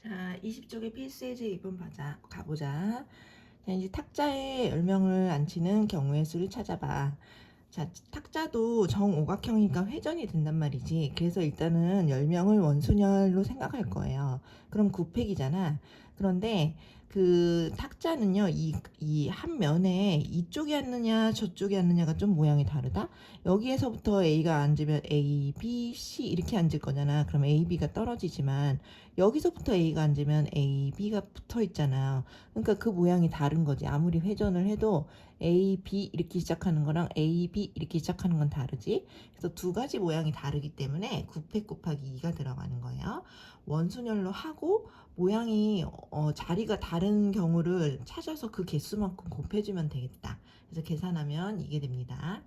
자, 20쪽의 필수예제 2번 가보자. 자, 이제 탁자에 10명을 앉히는 경우의 수를 찾아봐. 자, 탁자도 정오각형이니까 회전이 된단 말이지. 그래서 일단은 10명을 원순열로 생각할 거예요. 그럼 9팩이잖아. 그런데 그 탁자는요, 이 한 면에 이쪽이 앉느냐, 저쪽이 앉느냐가 좀 모양이 다르다? 여기에서부터 A가 앉으면 A, B, C 이렇게 앉을 거잖아. 그럼 A, B가 떨어지지만, 여기서부터 A가 앉으면 A, B가 붙어 있잖아. 그러니까 그 모양이 다른 거지. 아무리 회전을 해도 A, B 이렇게 시작하는 거랑 A, B 이렇게 시작하는 건 다르지. 그래서 두 가지 모양이 다르기 때문에 9팩 곱하기 2가 들어가는 거예요. 원순열로 하고 모양이 자리가 다른 경우를 찾아서 그 개수만큼 곱해주면 되겠다. 그래서 계산하면 이게 됩니다.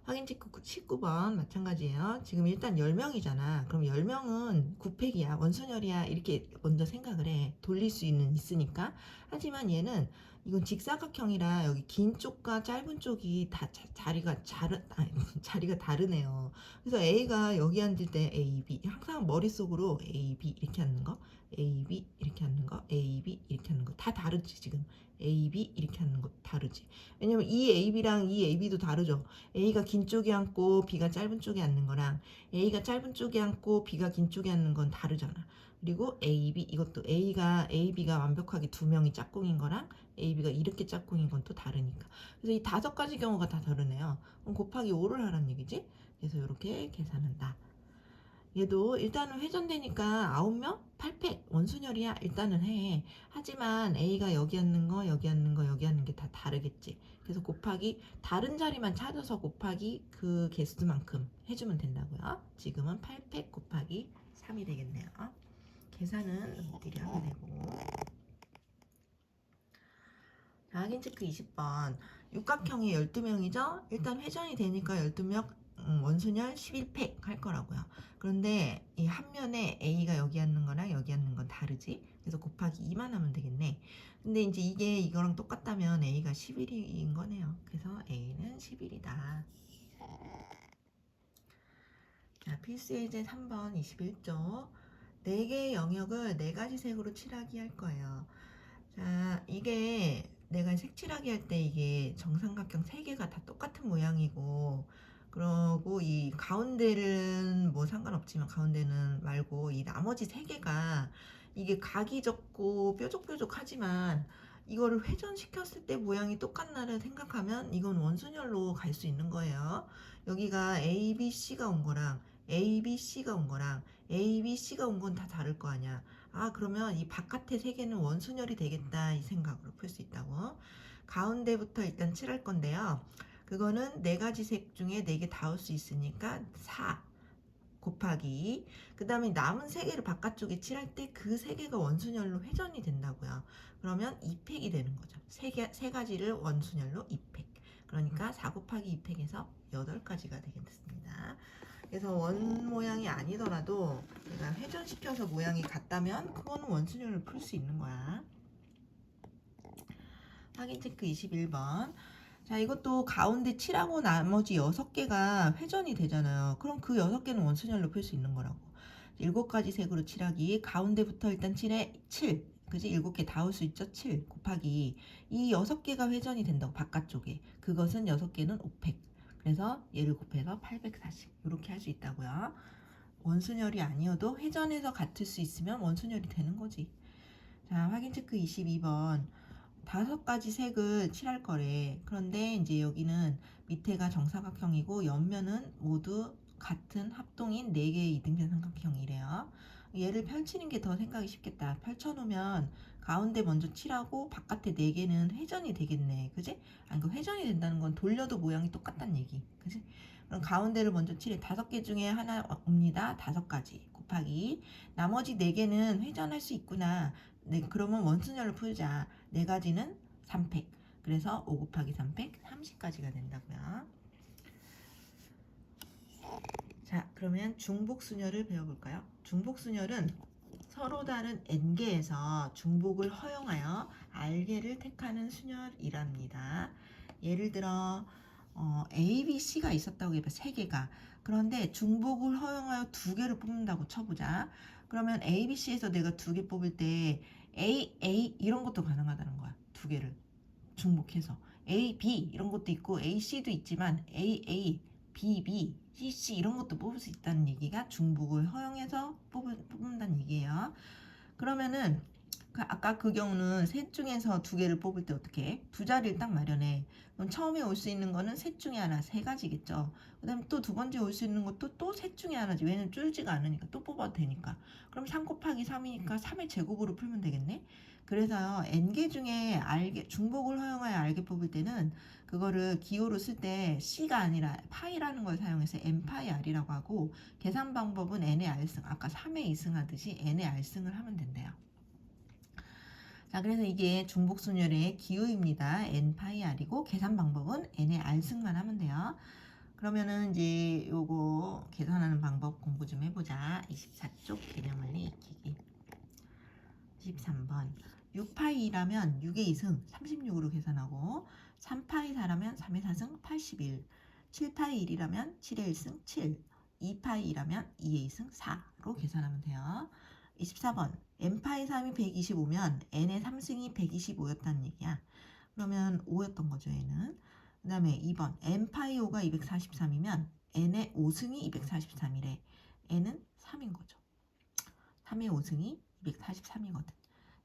확인 체크 19번 마찬가지예요. 지금 일단 10명이잖아. 그럼 10명은 9팩이야. 원순열이야. 이렇게 먼저 생각을 해. 돌릴 수 있으니까. 하지만 얘는 이건 직사각형이라 여기 긴 쪽과 짧은 쪽이 다 자리가 다르네요. 그래서 A가 여기 앉을 때 A, B 항상 머릿속으로 A, B 이렇게 앉는 거, A, B 이렇게 앉는 거, A, B 이렇게 앉는 거 다 다르지 지금. A, B 이렇게 앉는 거 다르지. 왜냐면 이 A, B랑 이 A, B도 다르죠. A가 긴 쪽에 앉고 B가 짧은 쪽에 앉는 거랑 A가 짧은 쪽에 앉고 B가 긴 쪽에 앉는 건 다르잖아. 그리고 A, B 이것도 A, B가 완벽하게 두 명이 짝꿍인 거랑 A, B가 이렇게 짝꿍인 건 또 다르니까. 그래서 이 5가지 경우가 다 다르네요. 그럼 곱하기 5를 하라는 얘기지. 그래서 이렇게 계산한다. 얘도 일단은 회전되니까 9명? 8팩 원순열이야 일단은 해. 하지만 A가 여기 앉는 거 여기 앉는 거 여기 앉는 게 다 다르겠지. 그래서 곱하기 다른 자리만 찾아서 곱하기 그 개수만큼 해주면 된다고요. 지금은 8팩 곱하기 3이 되겠네요. 계산은 미리 하게 되고. 자, 확인 체크 20번. 육각형이 12명이죠? 일단 회전이 되니까 12명 원순열 11팩 할 거라고요. 그런데 이 한 면에 A가 여기 앉는 거랑 여기 앉는 건 다르지? 그래서 곱하기 2만 하면 되겠네. 근데 이제 이게 이거랑 똑같다면 A가 11인 거네요. 그래서 A는 11이다. 자, 필수 예제 3번 21쪽. 4개의 영역을 4가지 색으로 칠하기 할 거예요. 자, 이게 내가 색칠하기 할 때 이게 정삼각형 3개가 다 똑같은 모양이고, 그러고 이 가운데는 뭐 상관없지만 가운데는 말고 이 나머지 3개가 이게 각이 적고 뾰족뾰족하지만 이거를 회전시켰을 때 모양이 똑같나를 생각하면 이건 원순열로 갈 수 있는 거예요. 여기가 A, B, C가 온 거랑 A, B, C가 온 거랑 A, B, C가 온 건 다 다를 거 아니야. 아, 그러면 이 바깥의 세 개는 원순열이 되겠다 이 생각으로 풀 수 있다고. 가운데부터 일단 칠할 건데요. 그거는 4가지 색 중에 4개 다 올 수 있으니까 4 곱하기, 그 다음에 남은 3개를 바깥쪽에 칠할 때 그 3개가 원순열로 회전이 된다고요. 그러면 2팩이 되는 거죠. 3가지를 원순열로 2팩. 그러니까 4 곱하기 2팩에서 8가지가 되겠습니다. 그래서 원 모양이 아니더라도 내가 회전시켜서 모양이 같다면 그거는 원순열로 풀 수 있는 거야. 확인 체크 21번. 자, 이것도 가운데 7하고 나머지 6개가 회전이 되잖아요. 그럼 그 6개는 원순열로 풀 수 있는 거라고. 7가지 색으로 칠하기. 가운데부터 일단 7에 7. 그지? 7개 다 올 수 있죠? 7 곱하기. 이 6개가 회전이 된다고, 바깥쪽에. 그것은 6개는 5팩. 그래서 얘를 곱해서 840. 이렇게 할 수 있다고요. 원순열이 아니어도 회전해서 같을 수 있으면 원순열이 되는 거지. 자, 확인 체크 22번. 5가지 색을 칠할 거래. 그런데 이제 여기는 밑에가 정사각형이고 옆면은 모두 같은 합동인 4개의 이등변 삼각형이래요. 얘를 펼치는 게 더 생각이 쉽겠다. 펼쳐놓으면 가운데 먼저 칠하고 바깥에 4개는 회전이 되겠네. 그지? 아니, 그 회전이 된다는 건 돌려도 모양이 똑같다는 얘기. 그지? 그럼 가운데를 먼저 칠해. 5개 중에 하나 옵니다. 5가지 곱하기. 나머지 4개는 회전할 수 있구나. 네, 그러면 원순열을 풀자. 4가지는 3팩. 그래서 5 곱하기 3팩 30가지가 된다고요. 자, 그러면 중복순열을 배워볼까요? 중복순열은 서로 다른 n개에서 중복을 허용하여 r개를 택하는 순열이랍니다. 예를 들어 A, B, C가 있었다고 해봐. 3개가. 그런데 중복을 허용하여 2개를 뽑는다고 쳐보자. 그러면 A, B, C에서 내가 2개 뽑을 때 A 이런 것도 가능하다는 거야. 2개를 중복해서. A, B 이런 것도 있고 A, C도 있지만 A, B, C, C 이런 것도 뽑을 수 있다는 얘기가 중복을 허용해서 뽑는다는 얘기예요. 그러면은 아까 그 경우는 셋 중에서 2개를 뽑을 때 어떻게 해? 2자리를 딱 마련해. 그럼 처음에 올 수 있는 거는 셋 중에 하나, 3가지겠죠. 그 다음에 또 2번째 올 수 있는 것도 또 셋 중에 하나지. 왜냐면 줄지가 않으니까 또 뽑아도 되니까. 그럼 3 곱하기 3이니까 3의 제곱으로 풀면 되겠네. 그래서 n개 중에 중복을 허용하여 알게 뽑을 때는 그거를 기호로 쓸 때 C가 아니라 파이라는 걸 사용해서 n파이 r이라고 하고, 계산 방법은 n의 r승, 아까 3의 2승 하듯이 n의 r승을 하면 된대요. 자, 그래서 이게 중복순열의 기호입니다. n파이 r이고 계산 방법은 n의 r승만 하면 돼요. 그러면은 이제 요거 계산하는 방법 공부 좀 해보자. 24쪽 개념원리 익히기. 23번 6파이라면 6의 2승 36으로 계산하고, 3파이 4라면 3의 4승 81, 7파이 1이라면 7의 1승 7, 2파이 2라면 2의 2승 4로 계산하면 돼요. 24번 n파이 3이 125면 n의 3승이 125였다는 얘기야. 그러면 5였던 거죠, 얘는. 그 다음에 2번 n파이 5가 243이면 n의 5승이 243이래. n은 3인 거죠. 3의 5승이 243이거든.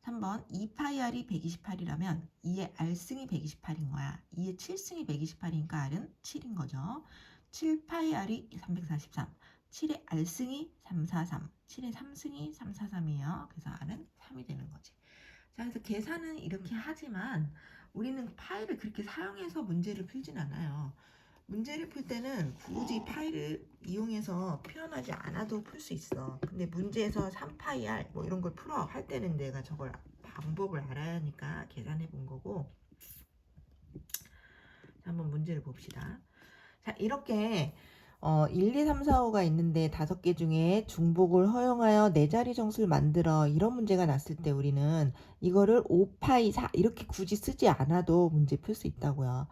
3번 2파이 r이 128이라면 2의 r승이 128인 거야. 2의 7승이 128이니까 r은 7인 거죠. 7파이 r이 343, 7의 r승이 343, 7의 3승이 343이에요. 그래서 r은 3이 되는 거지. 자, 그래서 계산은 이렇게 하지만 우리는 파이를 그렇게 사용해서 문제를 풀진 않아요. 문제를 풀 때는 굳이 파이를 이용해서 표현하지 않아도 풀 수 있어. 근데 문제에서 3파이 r 뭐 이런 걸 풀어 할 때는 내가 저걸 방법을 알아야 하니까 계산해 본 거고. 자, 한번 문제를 봅시다. 자, 이렇게 1, 2, 3, 4, 5가 있는데 5개 중에 중복을 허용하여 4자리 정수를 만들어, 이런 문제가 났을 때 우리는 이거를 5파이 4 이렇게 굳이 쓰지 않아도 문제 풀 수 있다고요.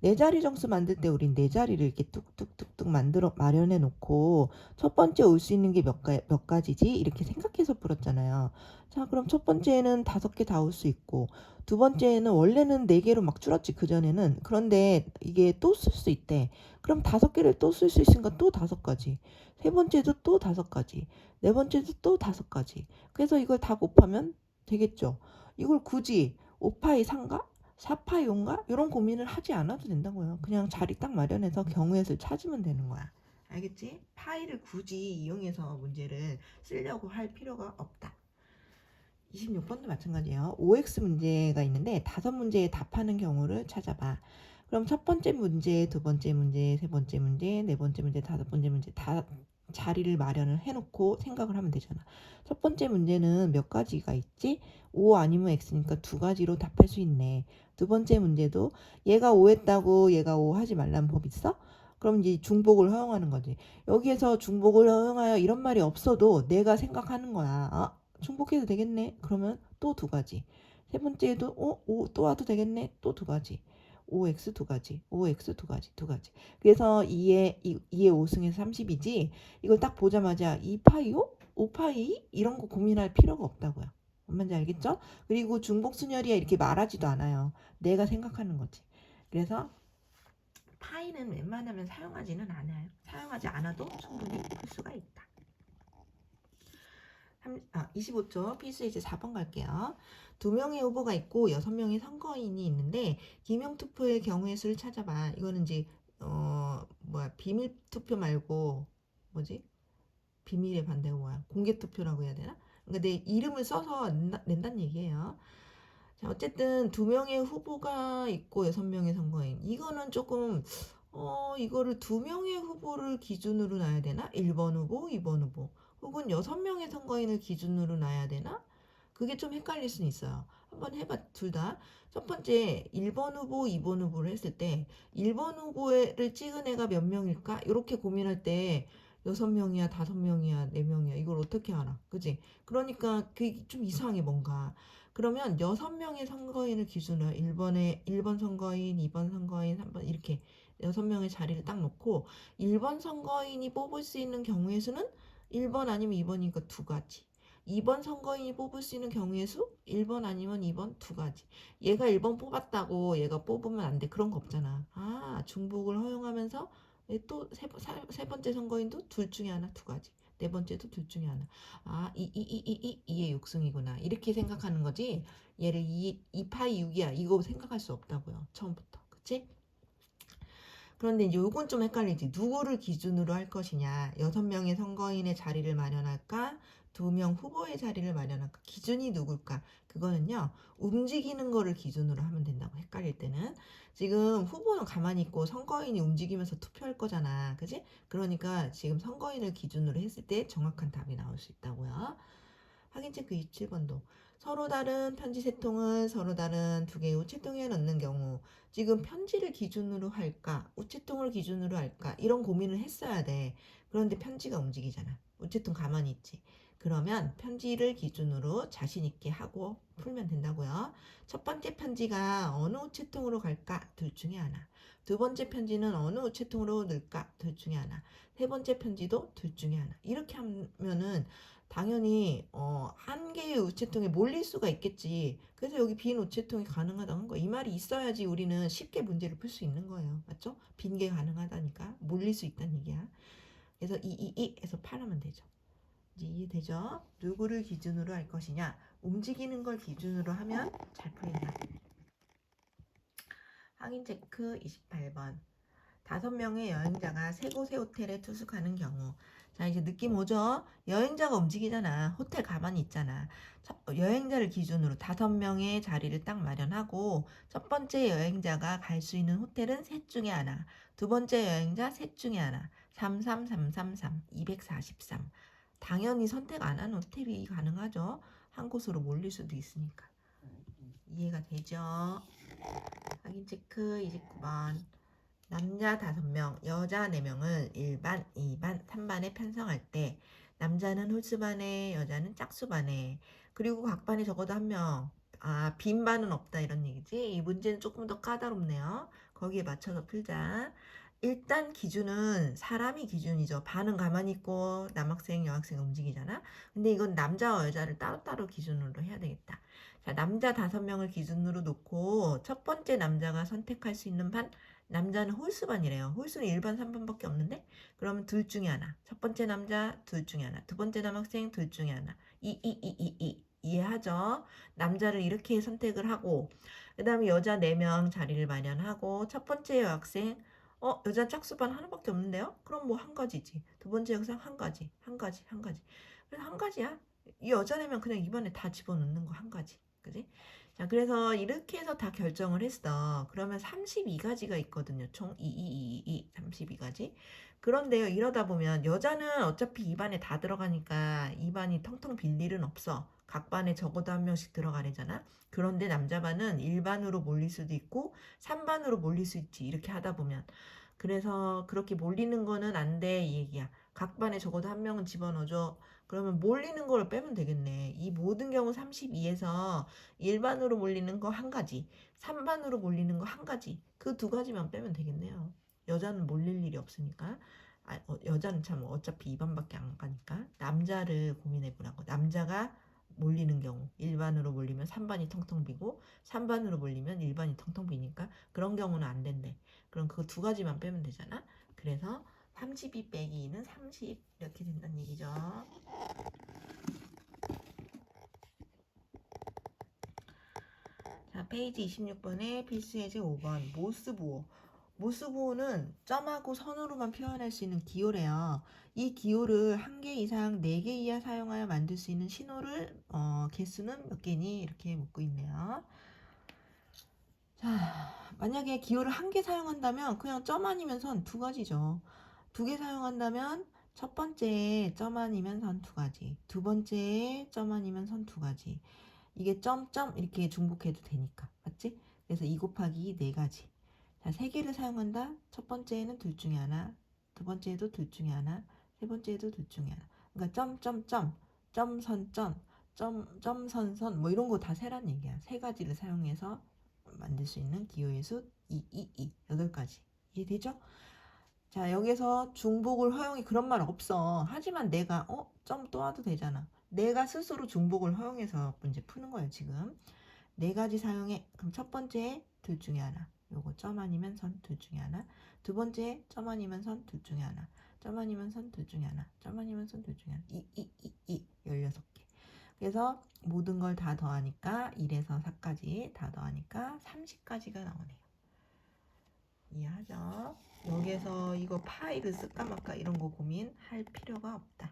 4자리 정수 만들 때 우린 4자리를 이렇게 뚝뚝뚝뚝 만들어 마련해 놓고, 첫 번째 올 수 있는 게 몇 가지지? 이렇게 생각해서 풀었잖아요. 자, 그럼 첫 번째는 5개 다 올 수 있고, 두 번째는 원래는 4개로 막 줄었지, 그전에는. 그런데 이게 또 쓸 수 있대. 그럼 5개를 또 쓸 수 있으니까 또 5가지. 세 번째도 또 5가지. 네 번째도 또 5가지. 그래서 이걸 다 곱하면 되겠죠. 이걸 굳이 5파이 3가? 4파이 5가? 이런 고민을 하지 않아도 된다고요. 그냥 자리 딱 마련해서 경우의 수를 찾으면 되는 거야. 알겠지? 파이를 굳이 이용해서 문제를 쓰려고 할 필요가 없다. 26번도 마찬가지예요. OX 문제가 있는데 5문제에 답하는 경우를 찾아봐. 그럼 첫 번째 문제, 두 번째 문제, 세 번째 문제, 네 번째 문제, 5번째 문제 다 자리를 마련을 해놓고 생각을 하면 되잖아. 첫 번째 문제는 몇 가지가 있지? 5 아니면 X니까 2가지로 답할 수 있네. 두 번째 문제도 얘가 5 했다고 얘가 5 하지 말라는 법 있어? 그럼 이제 중복을 허용하는 거지. 여기에서 중복을 허용하여 이런 말이 없어도 내가 생각하는 거야. 중복해도 되겠네. 그러면 또 2가지. 세 번째에도 5 또 와도 되겠네. 또 2가지. 5x 2가지. 5x 2가지. 2가지. 그래서 2의 5승에서 30이지. 이걸 딱 보자마자 2파이 5? 5파이? 이런 거 고민할 필요가 없다고요. 뭔지 알겠죠? 그리고 중복순열이야 이렇게 말하지도 않아요. 내가 생각하는 거지. 그래서 파이는 웬만하면 사용하지는 않아요. 사용하지 않아도 충분히 풀 수가 있다. 25쪽 필수 이제 4번 갈게요. 2명의 후보가 있고 6명의 선거인이 있는데 기명투표의 경우의 수를 찾아봐. 이거는 이제 비밀투표 말고 뭐지? 비밀의 반대가 뭐야? 공개투표라고 해야 되나? 그러니까 내 이름을 써서 낸다는 얘기예요. 자, 어쨌든 2명의 후보가 있고 6명의 선거인. 이거는 조금 이거를 2명의 후보를 기준으로 놔야 되나? 1번 후보, 2번 후보. 혹은 6명의 선거인을 기준으로 놔야 되나? 그게 좀 헷갈릴 수는 있어요. 한번 해봐, 둘 다. 첫 번째 1번 후보, 2번 후보를 했을 때 1번 후보를 찍은 애가 몇 명일까? 이렇게 고민할 때 6명이야, 5명이야, 4명이야. 이걸 어떻게 알아? 그지? 그러니까 그게 좀 이상해, 뭔가. 그러면 6명의 선거인을 기준으로 1번 선거인, 2번 선거인, 3번 이렇게 6명의 자리를 딱 놓고 1번 선거인이 뽑을 수 있는 경우의 수는 1번 아니면 2번이니까 두 가지. 2번 선거인이 뽑을 수 있는 경우의 수 1번 아니면 2번 두 가지. 얘가 1번 뽑았다고 얘가 뽑으면 안 돼. 그런 거 없잖아. 아, 중복을 허용하면서 또 세 번째 선거인도 둘 중에 하나 두 가지. 네 번째도 둘 중에 하나. 아, 이의 육승이구나. 이렇게 생각하는 거지. 얘를 2파이 6이야. 이거 생각할 수 없다고요. 처음부터. 그치? 그런데 이제 요건 좀 헷갈리지. 누구를 기준으로 할 것이냐. 6명의 선거인의 자리를 마련할까? 2명 후보의 자리를 마련할까? 기준이 누굴까? 그거는요, 움직이는 거를 기준으로 하면 된다고, 헷갈릴 때는. 지금 후보는 가만히 있고 선거인이 움직이면서 투표할 거잖아. 그지? 그러니까 지금 선거인을 기준으로 했을 때 정확한 답이 나올 수 있다고요. 확인 체크 27번도. 서로 다른 편지 세 통을 서로 다른 두 개의 우체통에 넣는 경우 지금 편지를 기준으로 할까 우체통을 기준으로 할까 이런 고민을 했어야 돼. 그런데 편지가 움직이잖아. 우체통 가만히 있지. 그러면 편지를 기준으로 자신 있게 하고 풀면 된다고요. 첫 번째 편지가 어느 우체통으로 갈까? 둘 중에 하나. 두 번째 편지는 어느 우체통으로 넣을까? 둘 중에 하나. 세 번째 편지도 둘 중에 하나. 이렇게 하면은 당연히 한 개의 우체통에 몰릴 수가 있겠지. 그래서 여기 빈 우체통이 가능하다는 거. 이 말이 있어야지 우리는 쉽게 문제를 풀 수 있는 거예요. 맞죠? 빈 게 가능하다니까. 몰릴 수 있다는 얘기야. 그래서 이 해서 8 하면 되죠. 이제 이해되죠? 누구를 기준으로 할 것이냐. 움직이는 걸 기준으로 하면 잘 풀린다. 확인 체크 28번. 5명의 여행자가 세 곳의 호텔에 투숙하는 경우. 자, 이제 느낌 오죠? 여행자가 움직이잖아. 호텔 가만히 있잖아. 여행자를 기준으로 5명의 자리를 딱 마련하고 첫 번째 여행자가 갈 수 있는 호텔은 셋 중에 하나. 두 번째 여행자 셋 중에 하나. 33333 243. 당연히 선택 안 하는 호텔이 가능하죠. 한 곳으로 몰릴 수도 있으니까. 이해가 되죠? 확인 체크 29번. 남자 5명, 여자 4명을 1반, 2반, 3반에 편성할 때 남자는 홀수반에 여자는 짝수반에 그리고 각 반에 적어도 1명. 아, 빈 반은 없다 이런 얘기지. 이 문제는 조금 더 까다롭네요. 거기에 맞춰서 풀자. 일단 기준은 사람이 기준이죠. 반은 가만히 있고 남학생, 여학생 움직이잖아. 근데 이건 남자와 여자를 따로따로 기준으로 해야 되겠다. 자, 남자 5명을 기준으로 놓고 첫 번째 남자가 선택할 수 있는 반 남자는 홀수반이래요. 홀수는 1반, 3반밖에 없는데? 그러면 둘 중에 하나. 첫 번째 남자 둘 중에 하나. 두 번째 남학생 둘 중에 하나. 이해하죠? 남자를 이렇게 선택을 하고 그 다음에 여자 4명 자리를 마련하고 첫 번째 여학생 여자 짝수반 하나밖에 없는데요? 그럼 뭐 한 가지지. 두 번째 여학생 한 가지. 그래서 한 가지야. 이 여자 4명 그냥 이번에 다 집어넣는 거 한 가지. 그지? 자, 그래서 이렇게 해서 다 결정을 했어. 그러면 32가지가 있거든요. 총 32가지. 그런데요, 이러다 보면 여자는 어차피 2반에 다 들어가니까 2반이 텅텅 빌 일은 없어. 각 반에 적어도 1명씩 들어가래잖아. 그런데 남자반은 1반으로 몰릴 수도 있고 3반으로 몰릴 수 있지. 이렇게 하다 보면. 그래서 그렇게 몰리는 거는 안 돼, 이 얘기야. 각 반에 적어도 1명은 집어넣어줘. 그러면 몰리는 걸 빼면 되겠네. 이 모든 경우 32에서 1반으로 몰리는 거 한 가지, 3반으로 몰리는 거 한 가지. 그 두 가지만 빼면 되겠네요. 여자는 몰릴 일이 없으니까. 여자는 참 어차피 2반밖에 안 가니까. 남자를 고민해 보라고. 남자가 몰리는 경우 1반으로 몰리면 3반이 텅텅 비고 3반으로 몰리면 1반이 텅텅 비니까 그런 경우는 안 된대. 그럼 그 두 가지만 빼면 되잖아. 그래서 32 빼기 2는 30 이렇게 된다는 얘기죠. 자, 페이지 26번에 필수 예제 5번 모스부호. 모스부호는 점하고 선으로만 표현할 수 있는 기호래요. 이 기호를 한 개 이상 4개 이하 사용하여 만들 수 있는 신호를 개수는 몇 개니? 이렇게 묻고 있네요. 자, 만약에 기호를 한 개 사용한다면 그냥 점 아니면 선 두 가지죠. 2개 사용한다면 첫 번째에 점 아니면 선 두 가지, 두 번째에 점 아니면 선 두 가지. 이게 점점 이렇게 중복해도 되니까. 맞지? 그래서 2 곱하기 4가지. 자, 3개를 사용한다. 첫 번째에는 둘 중에 하나, 두 번째에도 둘 중에 하나, 세 번째에도 둘 중에 하나. 그러니까 점점점, 점선점, 점선선 뭐 이런 거 다 세란 얘기야. 3가지를 사용해서 만들 수 있는 기호의 수 8가지. 이해되죠? 자, 여기서 중복을 허용이 그런 말 없어. 하지만 내가 점 또 와도 되잖아. 내가 스스로 중복을 허용해서 문제 푸는 거예요, 지금. 네 가지 사용해. 그럼 첫 번째 둘 중에 하나. 요거 점 아니면 선 둘 중에 하나. 두 번째 점 아니면 선 둘 중에 하나. 점 아니면 선 둘 중에 하나. 점 아니면 선 둘 중에 하나. 16개. 그래서 모든 걸 다 더하니까 1에서 4까지 다 더하니까 30까지가 나오네요. 이해하죠? 여기에서 이거 파이를 쓸까 말까 이런 거 고민할 필요가 없다.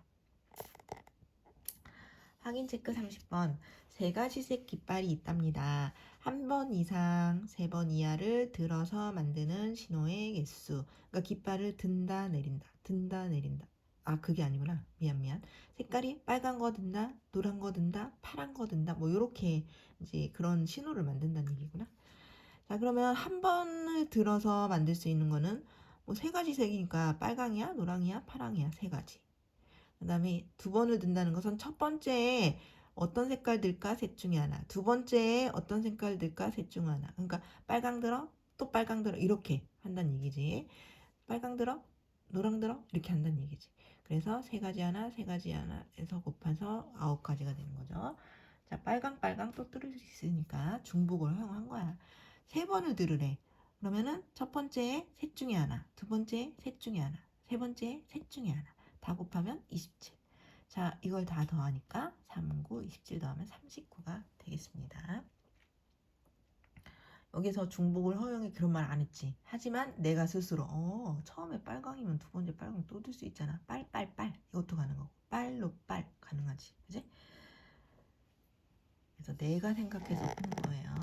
확인 체크 30번. 세 가지 색 깃발이 있답니다. 한 번 이상, 3번 이하를 들어서 만드는 신호의 개수. 그러니까 깃발을 든다, 내린다, 든다, 내린다. 아, 그게 아니구나. 미안. 색깔이 빨간 거 든다, 노란 거 든다, 파란 거 든다. 뭐, 요렇게 이제 그런 신호를 만든다는 얘기구나. 자, 그러면 한 번을 들어서 만들 수 있는 거는 뭐 세 가지 색이니까 빨강이야, 노랑이야, 파랑이야, 세 가지. 그 다음에 두 번을 든다는 것은 첫 번째에 어떤 색깔 들까 셋 중에 하나, 두 번째에 어떤 색깔 들까 셋 중 하나. 그러니까 빨강 들어, 또 빨강 들어 이렇게 한다는 얘기지. 빨강 들어, 노랑 들어 이렇게 한다는 얘기지. 그래서 세 가지 하나, 세 가지 하나 해서 곱해서 9가지가 되는 거죠. 자, 빨강 또 들을 수 있으니까 중복을 허용한 거야. 세 번을 들으래. 그러면은 첫 번째에 셋 중에 하나, 두 번째에 셋 중에 하나, 세 번째에 셋 중에 하나. 다 곱하면 27. 자, 이걸 다 더하니까 3, 9, 27 더하면 39가 되겠습니다. 여기서 중복을 허용해 그런 말 안 했지. 하지만 내가 스스로 처음에 빨강이면 두 번째 빨강 또 들 수 있잖아. 빨 이것도 가는 거고 빨로 빨 가능하지. 그지? 그래서 내가 생각해서 푸는 거예요.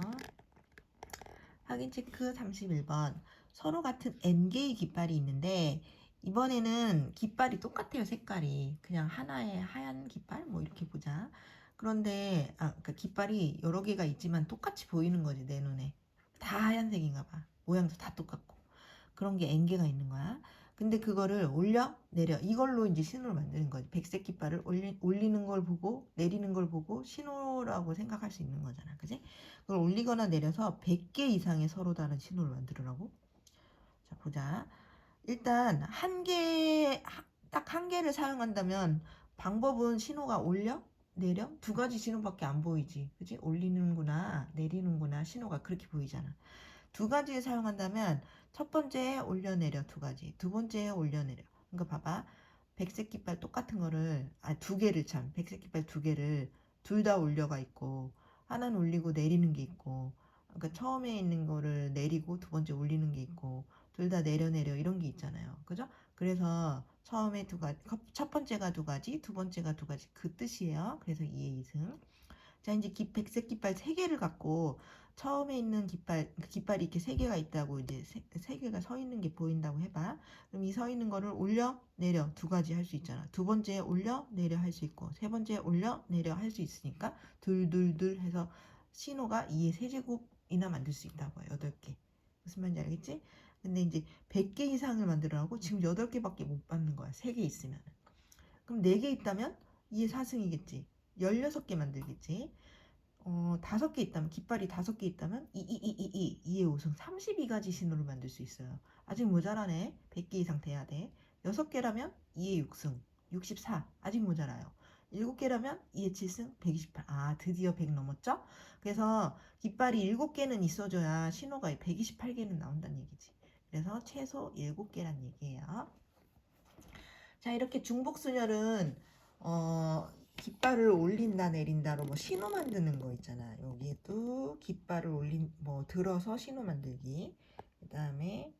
확인 체크 31번. 서로 같은 N개의 깃발이 있는데 이번에는 깃발이 똑같아요. 색깔이 그냥 하나의 하얀 깃발 뭐 이렇게 보자. 그런데 그러니까 깃발이 여러 개가 있지만 똑같이 보이는 거지 내 눈에. 다 하얀색인가 봐. 모양도 다 똑같고. 그런 게 N개가 있는 거야. 근데 그거를 올려 내려 이걸로 이제 신호를 만드는 거지. 백색 깃발을 올리는 걸 보고 내리는 걸 보고 신호라고 생각할 수 있는 거잖아. 그지? 그걸 올리거나 내려서 100개 이상의 서로 다른 신호를 만들으라고. 자, 보자. 일단 딱 한 개를 사용한다면 방법은 신호가 올려 내려 두 가지 신호밖에 안 보이지. 그지? 올리는구나 내리는구나 신호가 그렇게 보이잖아. 두 가지를 사용한다면 첫 번째에 올려내려 두 가지, 두 번째에 올려내려. 그러니까 봐봐. 백색 깃발 똑같은 거를 두 개를 참 백색 깃발 두 개를 둘 다 올려가 있고 하나는 올리고 내리는 게 있고 그러니까 처음에 있는 거를 내리고 두 번째 올리는 게 있고 둘 다 내려 이런 게 있잖아요. 그죠? 그래서 처음에 두 가지 첫 번째가 두 가지 두 번째가 두 가지 그 뜻이에요. 그래서 2의 2승. 자, 이제 백색 깃발 3개를 갖고 처음에 있는 깃발이 이렇게 3개가 있다고 이제 3개가 서 있는 게 보인다고 해봐. 그럼 이 서 있는 거를 올려 내려 두 가지 할 수 있잖아. 두 번째에 올려 내려 할 수 있고 세 번째에 올려 내려 할 수 있으니까 둘 해서 신호가 2의 세제곱이나 만들 수 있다고 해요. 8개. 무슨 말인지 알겠지? 근데 이제 100개 이상을 만들어라고 지금 8개밖에 못 받는 거야. 3개 있으면. 그럼 4개 있다면 2의 4승이겠지. 16개 만들겠지. 5개 있다면 깃발이 5개 있다면 2의 5승 32가지 신호를 만들 수 있어요. 아직 모자라네. 100개 이상 돼야 돼. 6개라면 2의 6승 64. 아직 모자라요. 7개라면 2의 7승 128. 아, 드디어 100 넘었죠? 그래서 깃발이 7개는 있어줘야 신호가 128개는 나온다는 얘기지. 그래서 최소 7개란 얘기예요. 자, 이렇게 중복순열은 깃발을 올린다 내린다로 뭐 신호 만드는 거 있잖아. 여기에도 깃발을 들어서 신호 만들기. 그 다음에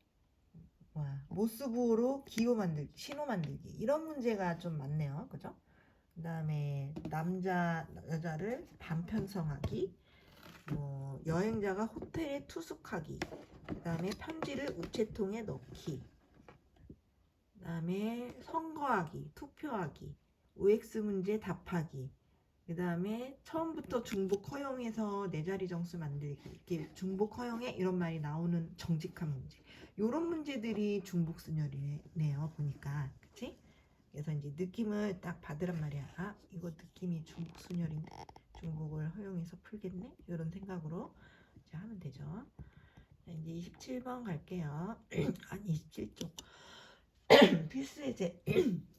모스부호로 기호 만들기, 신호 만들기 이런 문제가 좀 많네요. 그죠? 그 다음에 여자를 반편성하기, 뭐 여행자가 호텔에 투숙하기, 그 다음에 편지를 우체통에 넣기, 그 다음에 선거하기, 투표하기, OX 문제 답하기, 그 다음에 처음부터 중복 허용해서 네 자리 정수 만들기, 이렇게 중복 허용해 이런 말이 나오는 정직한 문제. 요런 문제들이 중복 순열이네요. 보니까. 그치? 그래서 이제 느낌을 딱 받으란 말이야. 아, 이거 느낌이 중복 순열인데 중복을 허용해서 풀겠네? 이런 생각으로 이제 하면 되죠. 이제 27번 갈게요. 아니 27쪽. 필수 예제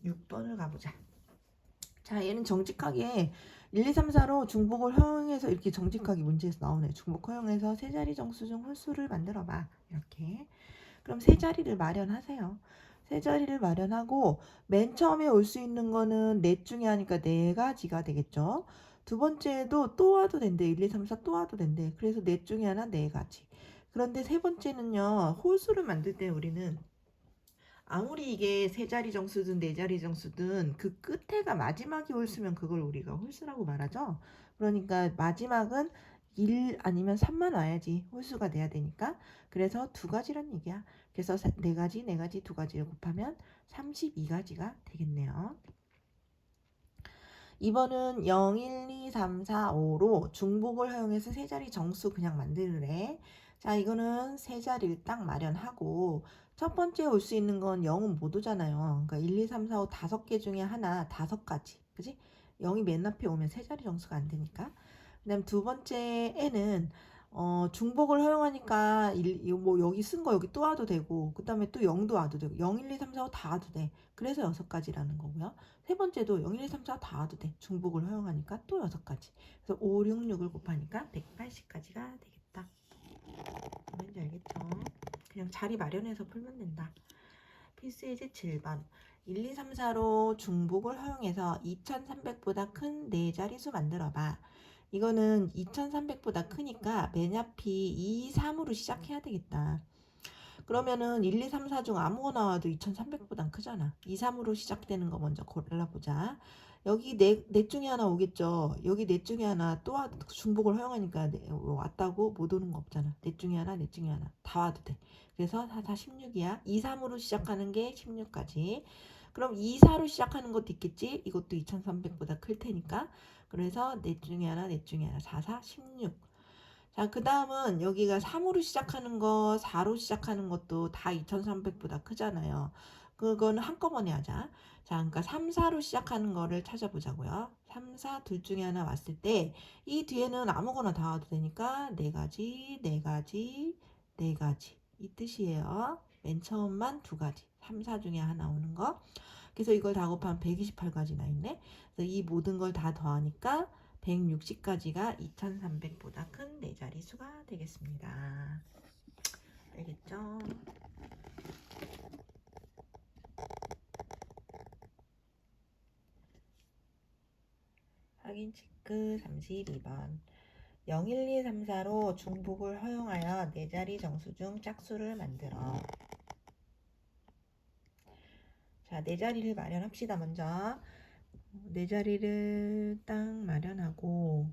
6번을 가보자. 자, 얘는 정직하게 1, 2, 3, 4로 중복을 허용해서 이렇게 정직하게 문제에서 나오네. 중복 허용해서 세 자리 정수 중 홀수를 만들어봐. 이렇게. 그럼 세 자리를 마련하세요. 세 자리를 마련하고 맨 처음에 올 수 있는 거는 넷 중에 하니까 네 가지가 되겠죠. 두 번째도 또 와도 된대. 1, 2, 3, 4 또 와도 된대. 그래서 넷 중에 하나 네 가지. 그런데 세 번째는요. 홀수를 만들 때 우리는 아무리 이게 세 자리 정수든 네 자리 정수든 그 끝에가 마지막이 홀수면 그걸 우리가 홀수라고 말하죠. 그러니까 마지막은 1 아니면 3만 와야지 홀수가 돼야 되니까. 그래서 두 가지란 얘기야. 그래서 네 가지, 네 가지, 두 가지를 곱하면 32가지가 되겠네요. 2번은 0, 1, 2, 3, 4, 5로 중복을 허용해서 세 자리 정수 그냥 만들래. 자, 이거는 세 자리를 딱 마련하고 첫 번째 올 수 있는 건 0은 못 오잖아요. 그러니까 1, 2, 3, 4, 5 다섯 개 중에 하나, 다섯 가지. 그지? 0이 맨 앞에 오면 세 자리 정수가 안 되니까. 그다음 두 번째에는 중복을 허용하니까 뭐 여기 쓴 거 여기 또 와도 되고 그다음에 또 0도 와도 되고 0, 1, 2, 3, 4, 5 다 와도 돼. 그래서 여섯 가지라는 거고요. 세 번째도 0, 1, 2, 3, 4 다 와도 돼. 중복을 허용하니까 또 여섯 가지. 그래서 5, 6, 6을 곱하니까 180가지가 되겠다. 뭔지 알겠죠? 그냥 자리 마련해서 풀면 된다. 필수 예제 7번. 1, 2, 3, 4로 중복을 허용해서 2300보다 큰 네 자리수 만들어봐. 이거는 2300보다 크니까 맨 앞이 2, 3으로 시작해야 되겠다. 그러면은 1, 2, 3, 4 중 아무거나 나와도 2300보단 크잖아. 2, 3으로 시작되는 거 먼저 골라보자. 여기 넷 중에 하나 오겠죠. 여기 넷 중에 하나 또 중복을 허용하니까 왔다고 못 오는 거 없잖아. 넷 중에 하나, 넷 중에 하나. 다 와도 돼. 그래서 다 16이야. 2, 3으로 시작하는 게 16까지. 그럼 2, 4로 시작하는 것도 있겠지. 이것도 2300보다 클 테니까. 그래서 넷 중에 하나, 넷 중에 하나. 4, 4, 16. 자, 그 다음은 여기가 3으로 시작하는 거, 4로 시작하는 것도 다 2300보다 크잖아요. 그거는 한꺼번에 하자. 자, 그러니까 3, 4로 시작하는 거를 찾아보자고요. 3, 4 둘 중에 하나 왔을 때 이 뒤에는 아무거나 다 와도 되니까 네 가지, 네 가지, 네 가지. 이 뜻이에요. 맨 처음만 두 가지. 3, 4 중에 하나 오는 거. 그래서 이걸 다 곱하면 128가지나 있네. 그래서 이 모든 걸 다 더하니까 160가지가 2300보다 큰 네 자리수가 되겠습니다. 알겠죠? 확인 체크 32번. 0, 1, 2, 3, 4로 중복을 허용하여 네 자리 정수 중 짝수를 만들어. 자, 네 자리를 마련합시다. 먼저 네 자리를 딱 마련하고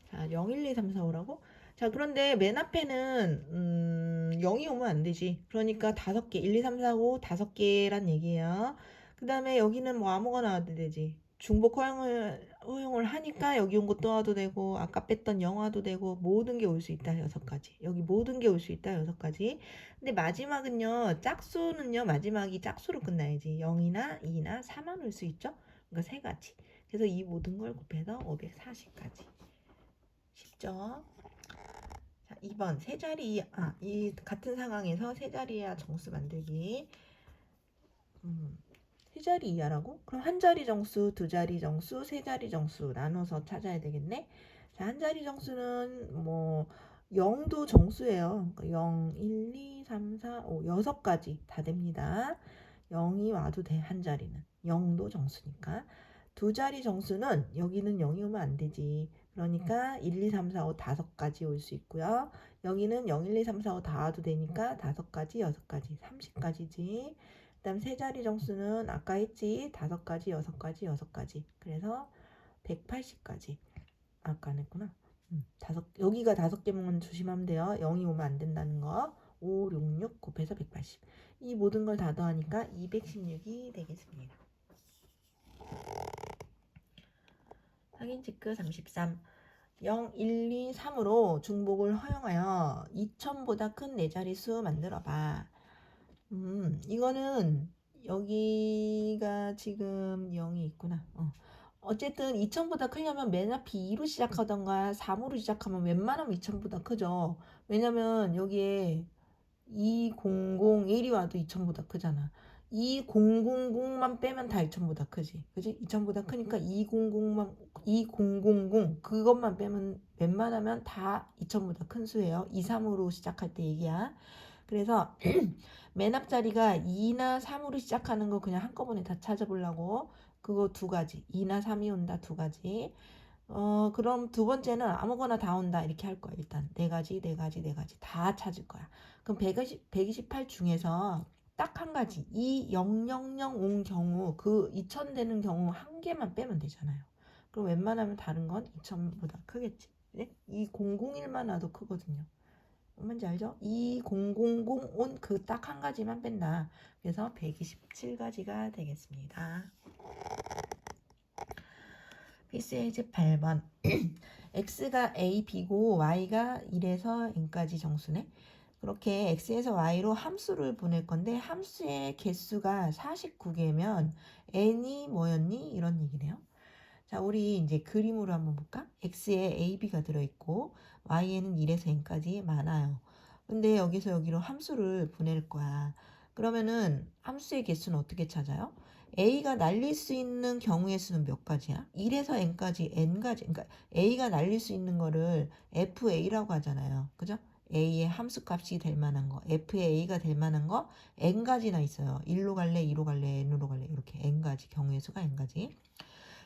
자, 0, 1, 2, 3, 4, 5라고? 자, 그런데 맨 앞에는 0이 오면 안 되지. 그러니까 5개, 1, 2, 3, 4, 5 5개란 얘기예요. 그 다음에 여기는 뭐 아무거나 와도 되지. 중복 허용을 하니까 여기 온 것도 와도 되고 아까 뺐던 0 와도 되고 모든 게 올 수 있다. 6가지. 여기 모든 게 올 수 있다. 6가지. 근데 마지막은요. 짝수는요. 마지막이 짝수로 끝나야지. 0이나 2나 4만 올 수 있죠. 그러니까 3가지. 그래서 이 모든 걸 곱해서 540가지. 쉽죠? 자, 2번 세 자리 이 같은 상황에서 세 자리야 정수 만들기. 세 자리 이하라고? 그럼 한 자리 정수, 두 자리 정수, 세 자리 정수 나눠서 찾아야 되겠네. 자, 한 자리 정수는 뭐 0도 정수예요. 0, 1, 2, 3, 4, 5 6가지 다 됩니다. 0이 와도 돼. 한 자리는 0도 정수니까. 두 자리 정수는 여기는 0이 오면 안 되지. 그러니까 1, 2, 3, 4, 5 5가지 올 수 있고요. 여기는 0, 1, 2, 3, 4, 5 다 와도 되니까 5가지, 6가지, 30가지지. 그 다음 세 자리 정수는 아까 했지. 5가지, 6가지, 6가지. 그래서 180가지. 아까 안 했구나. 여기가 5개면 조심하면 돼요. 0이 오면 안 된다는 거. 5, 6, 6 곱해서 180. 이 모든 걸 다 더하니까 216이 되겠습니다. 확인 체크 33. 0, 1, 2, 3으로 중복을 허용하여 2000보다 큰 네 자리수 만들어봐. 이거는 여기가 지금 0이 있구나. 어쨌든 2000보다 크려면 맨 앞이 2로 시작하던가 3으로 시작하면 웬만하면 2000보다 크죠. 왜냐면 여기에 2001이 와도 2000보다 크잖아. 2000만 빼면 다 2000보다 크지. 그지? 2000보다 크니까 2000만 2000 그것만 빼면 웬만하면 다 2000보다 큰 수예요. 2, 3으로 시작할 때 얘기야. 그래서 맨 앞자리가 2나 3으로 시작하는 거 그냥 한꺼번에 다 찾아보려고. 그거 두 가지. 2나 3이 온다 두 가지. 그럼 두 번째는 아무거나 다 온다 이렇게 할 거야. 일단 네 가지 다 찾을 거야. 그럼 128 중에서 딱 한 가지 20000 온 경우 그 2000 되는 경우 한 개만 빼면 되잖아요. 그럼 웬만하면 다른 건 2000보다 크겠지. 네? 2001만 와도 크거든요. 뭔지 알죠? 2000 온 그 딱 한 가지만 뺀다. 그래서 127가지가 되겠습니다. 필수예제 8번. x가 a, b고 y가 1에서 n까지 정수네. 그렇게 x에서 y로 함수를 보낼 건데 함수의 개수가 49개면 n이 뭐였니? 이런 얘기네요. 자, 우리 이제 그림으로 한번 볼까? x에 a, b가 들어있고 y에는 1에서 n까지 많아요. 근데 여기서 여기로 함수를 보낼 거야. 그러면은 함수의 개수는 어떻게 찾아요? a가 날릴 수 있는 경우의 수는 몇 가지야? 1에서 n까지 n가지. 그러니까 a가 날릴 수 있는 거를 fa라고 하잖아요. 그죠? a의 함수값이 될 만한 거, f의 a가 될 만한 거 n가지나 있어요. 1로 갈래, 2로 갈래, n으로 갈래 이렇게 n가지 경우의 수가 n가지.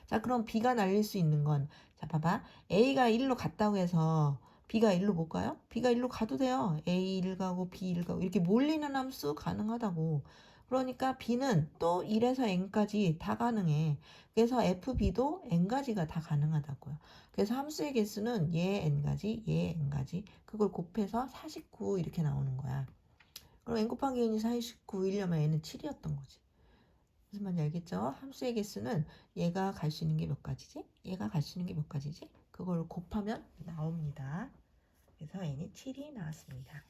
자, 그럼 B가 날릴 수 있는 건, 자, 봐봐. A가 1로 갔다고 해서 B가 1로 못 가요? B가 1로 가도 돼요. A 1 가고 B 1 가고 이렇게 몰리는 함수 가능하다고. 그러니까 B는 또 1에서 n까지 다 가능해. 그래서 FB도 n가지가 다 가능하다고요. 그래서 함수의 개수는 얘 n가지, 얘 n가지. 그걸 곱해서 49 이렇게 나오는 거야. 그럼 n 곱하기 n이 49이려면 n은 7이었던 거지. 무슨 말인지 알겠죠? 함수의 개수는 얘가 갈 수 있는 게 몇 가지지? 얘가 갈 수 있는 게 몇 가지지? 그걸 곱하면 나옵니다. 그래서 n이 7이 나왔습니다.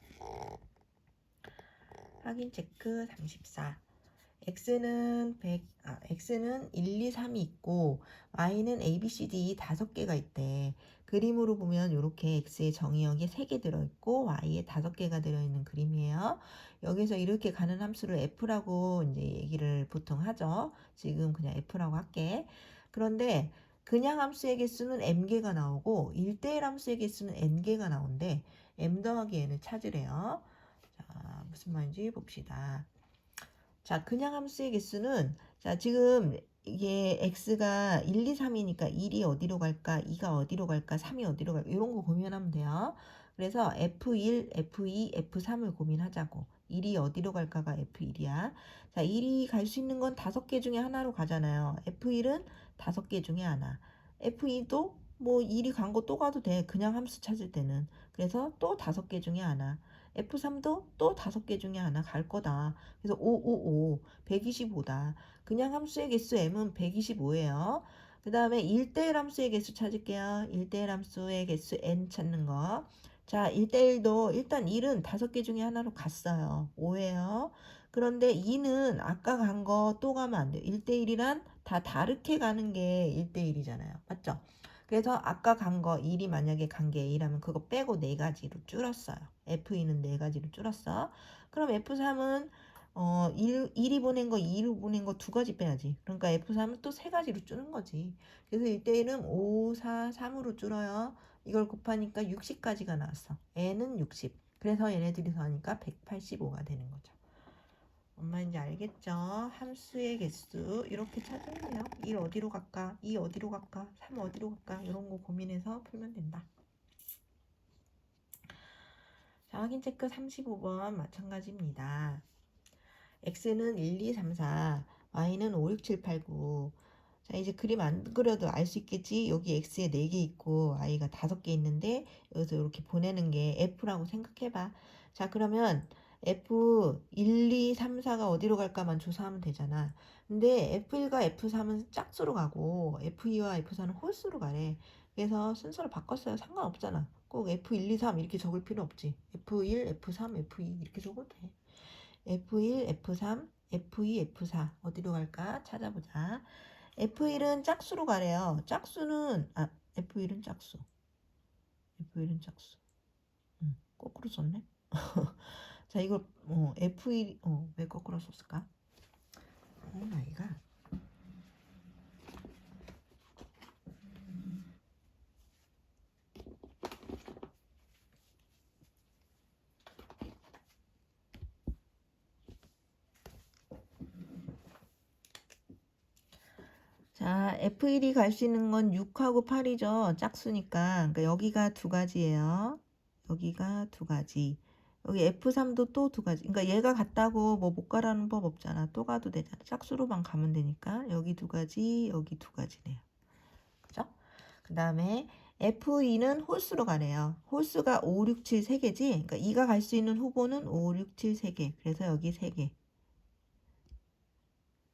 확인 체크 34. x는 1, 2, 3이 있고 y는 a, b, c, d 5개가 있대. 그림으로 보면 이렇게 x의 정의역이 3개 들어있고 y에 5개가 들어있는 그림이에요. 여기서 이렇게 가는 함수를 f라고 이제 얘기를 보통 하죠. 지금 그냥 f라고 할게. 그런데 그냥 함수의 개수는 m개가 나오고 1대1 함수의 개수는 n개가 나오는데 m 더하기 n을 찾으래요. 자, 무슨 말인지 봅시다. 자, 그냥 함수의 개수는, 자, 지금 이게 x가 1, 2, 3이니까 1이 어디로 갈까, 2가 어디로 갈까, 3이 어디로 갈까, 이런 거 고민하면 돼요. 그래서 F1, F2, F3을 고민하자고. 1이 어디로 갈까가 F1이야. 자, 1이 갈 수 있는 건 5개 중에 하나로 가잖아요. F1은 5개 중에 하나. F2도 뭐 1이 간 거 또 가도 돼. 그냥 함수 찾을 때는. 그래서 또 5개 중에 하나. F3도 또 5개 중에 하나 갈 거다. 그래서 555, 125다. 그냥 함수의 개수 m은 125예요. 그 다음에 1대1 함수의 개수 찾을게요. 1대1 함수의 개수 n 찾는 거. 자, 1대1도 일단 1은 5개 중에 하나로 갔어요. 5예요. 그런데 2는 아까 간 거 또 가면 안 돼요. 1대1이란 다 다르게 가는 게 1대1이잖아요. 맞죠? 그래서 아까 간 거 1이 만약에 간 게 A라면 그거 빼고 4가지로 줄었어요. F2는 4가지로 줄었어. 그럼 F3은 1이 보낸 거, 2로 보낸 거 2가지 빼야지. 그러니까 F3은 또 3가지로 줄은 거지. 그래서 1대1은 5, 4, 3으로 줄어요. 이걸 곱하니까 60까지가 나왔어. N은 60. 그래서 얘네들이 더하니까 185가 되는 거죠. 뭔 말인지 알겠죠? 함수의 개수 이렇게 찾으면 돼요. 1 어디로 갈까? 2 어디로 갈까? 3 어디로 갈까? 이런 거 고민해서 풀면 된다. 자, 확인 체크 35번 마찬가지입니다. x는 1, 2, 3, 4, y는 5, 6, 7, 8, 9. 자, 이제 그림 안 그려도 알 수 있겠지? 여기 x에 4개 있고 y가 5개 있는데 여기서 이렇게 보내는 게 f라고 생각해봐. 자, 그러면 f 1, 2, 3, 4가 어디로 갈까만 조사하면 되잖아. 근데 f1과 f3은 짝수로 가고 f2와 f4는 홀수로 가래. 그래서 순서를 바꿨어요. 상관없잖아. 꼭 f1, 2, 3 이렇게 적을 필요 없지. f1, f3, f2 이렇게 적어도 돼. F1, F3, F2, F4 어디로 갈까 찾아보자. F1은 짝수로 가래요. 짝수는 F1은 짝수. F1은 짝수. 거꾸로 썼네. 자, 이걸 F1 왜 거꾸로 썼을까? 나이가 자, F1이 갈 수 있는 건 6하고 8이죠. 짝수니까. 그러니까 여기가 두 가지예요. 여기가 두 가지. 여기 F3도 또 두 가지. 그러니까 얘가 같다고 뭐 못 가라는 법 없잖아. 또 가도 되잖아. 짝수로만 가면 되니까. 여기 두 가지, 여기 두 가지네요. 그죠? 그 다음에 F2는 홀수로 가네요. 홀수가 5, 6, 7, 3개지. 그러니까 2가 갈 수 있는 후보는 5, 6, 7, 3개. 그래서 여기 3개.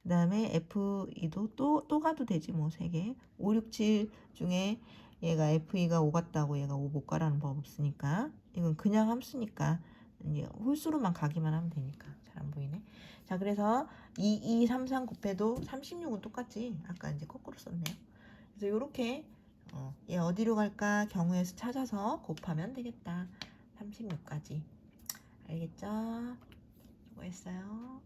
그 다음에 F2도 또 가도 되지 뭐 3개. 5, 6, 7 중에 얘가 F2가 5 같다고 얘가 5 못 가라는 법 없으니까 이건 그냥 함수니까 이제 홀수로만 가기만 하면 되니까. 잘 안 보이네. 자, 그래서 2, 2, 3, 3 곱해도 36은 똑같지. 아까 이제 거꾸로 썼네요. 그래서 요렇게 얘 어디로 갈까 경우의 수 찾아서 곱하면 되겠다. 36까지. 알겠죠? 수고했어요.